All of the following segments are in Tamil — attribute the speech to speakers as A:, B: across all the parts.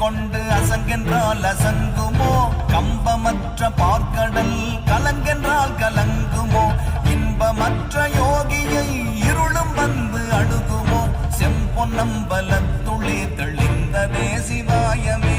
A: கொண்டு அசங்கென்றால் அசங்குமோ? கம்பமற்ற பார்க்கடல் கலங்கென்றால் கலங்குமோ? இன்பமற்ற யோகியை இருளும் வந்து அணுகுமோ? செம்பொன்னம்பலத்துளே தெளிந்ததே சிவாயமே.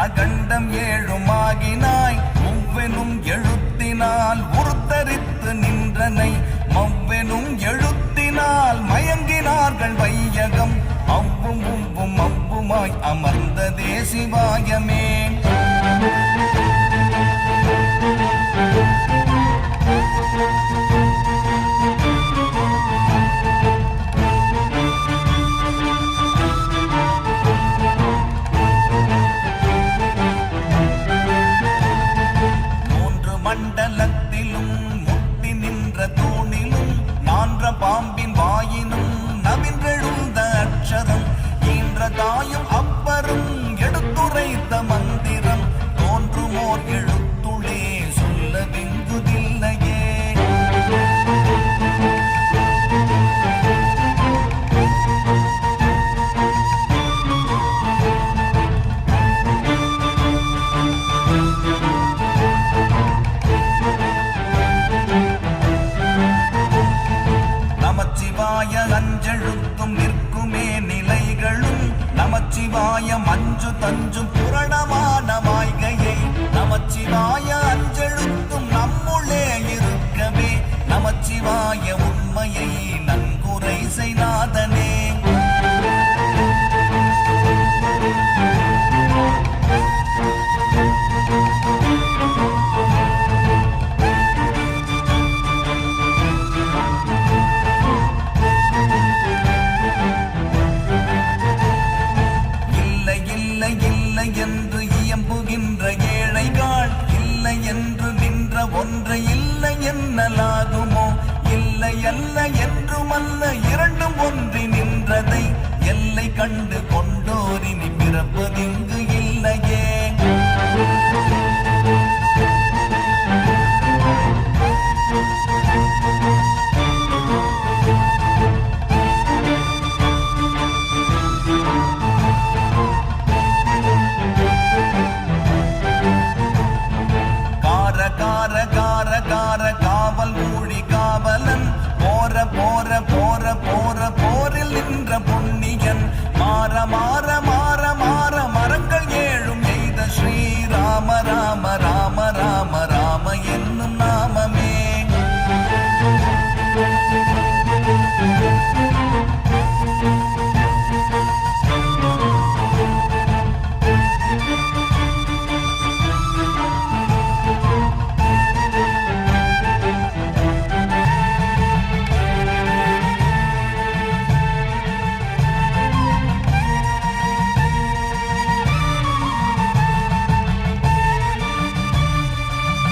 A: அகண்டம் ஏழுமாகினாய் ஒவ்வெனும் எழுத்தினால் உருத்தரித்து நின்றனை மவ்வெனும் எழுத்தினால் மயங்கினார்கள் வையகம் அவ்வும் உவ்வும் அவ்வுமாய் அமர்ந்ததே சிவாயமே. மண்டலத்திலும் முட்டி நின்ற தூணிலும் நான்ற பாம்பின் வாயினும் நவின்றெழுந்த அக்ஷரம் ஈன்ற தாயும் அப்பரும் எடுத்துரைத்த மந்திரம் தோன்றுமோர் எழுத்துளே சொல்ல வெங்குதில்லையே. அஞ்செழுத்தும் நிற்குமே நிலைகளும் நமச்சிவாய மஞ்சு தஞ்சும் புரணமான மாய்கையை நமச்சிவாய அஞ்செழுத்தும் நம்முள்ளே இருக்கவே நமச்சிவாய உண்மையை நன்குரை செய்நாதனே. என்று இயம்புகின்ற ஏழைகள் இல்லை என்று நின்ற ஒன்றை இல்லை என்னலாகுமோ? இல்லை அல்ல என்றுமல்ல